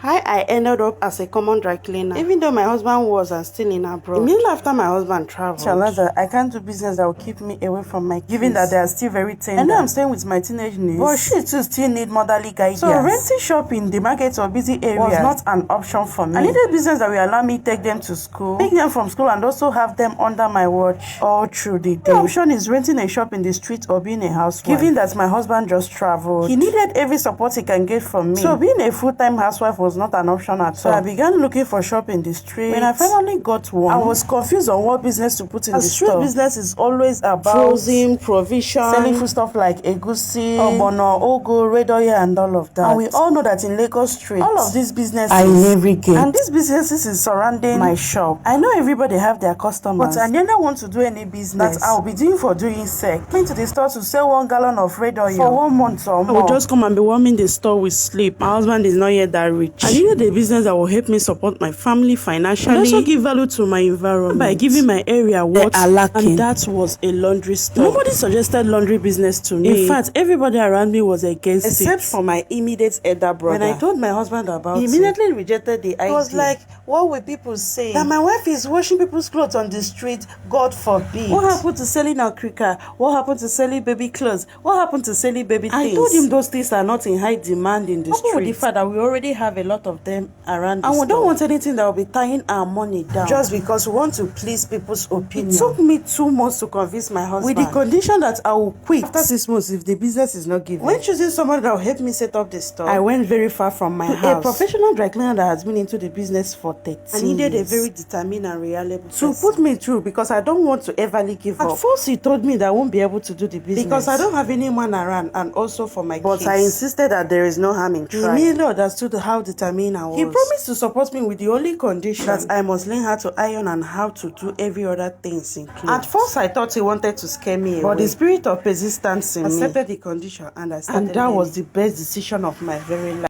how I ended up as a common dry cleaner, even though my husband was and still in abroad. Immediately after my husband traveled, Shalaza, I can't do business that will keep me away from my kids, given that they are still very tender. I know I'm staying with my teenage niece, but she too still need motherly guidance. So renting shop in the market or busy area was not an option for me. I needed business that will allow me take them to school, take them from school, and also have them under my watch all through the day. The option is renting a shop in the street or being a housewife. Given that my husband just traveled, he needed every support he can get from me. So being a full-time housewife was not an option at all. So I began looking for shop in the street. When I finally got one, I was confused on what business to put in the store. Street business is always about frozen, provision, selling food stuff like egusi, ogbono, ogo, red oil, and all of that. And we all know that in Lagos Street, all of these businesses are in every gate. And these businesses is surrounding my shop. I know everybody have their customers, but I never want to do any business that I'll be doing for doing sake. I went to the store to sell 1 gallon of red oil for 1 month or more. I would just come and be warming the store with sleep. My husband is not yet that rich. I needed a business that will help me support my family financially and also give value to my environment by giving my area what they are lacking. And that was a laundry store. Nobody suggested laundry business to me. In fact, everybody around me was against it, except for my immediate elder brother. When I told my husband about it, he immediately rejected the idea. He was like, what will people say? That my wife is washing people's clothes on the street? God forbid. What happened to selling Africa? What happened to selling baby clothes? What happened to selling baby things? I told him those things are not in high demand in the street. With the fact that we already have a lot of them around the store. And we don't want anything that will be tying our money down just because we want to please people's opinion. It took me 2 months to convince my husband, with the condition that I will quit after 6 months if the business is not given. When choosing someone that will help me set up the store, I went very far from my house. A professional dry cleaner that has been into the business for 13 years. I needed a very determined and reliable person to put me through, because I don't want to everly give up. At first he told me that I won't be able to do the business because I don't have anyone around, and also for my kids. But I insisted that there is no harm in trying. He immediately understood how determined I was. He promised to support me with the only condition that I must learn how to iron and how to do every other things in clothes. At first I thought he wanted to scare me away, but the spirit of persistence in me accepted the condition, and I started. And that was the best decision of my very life.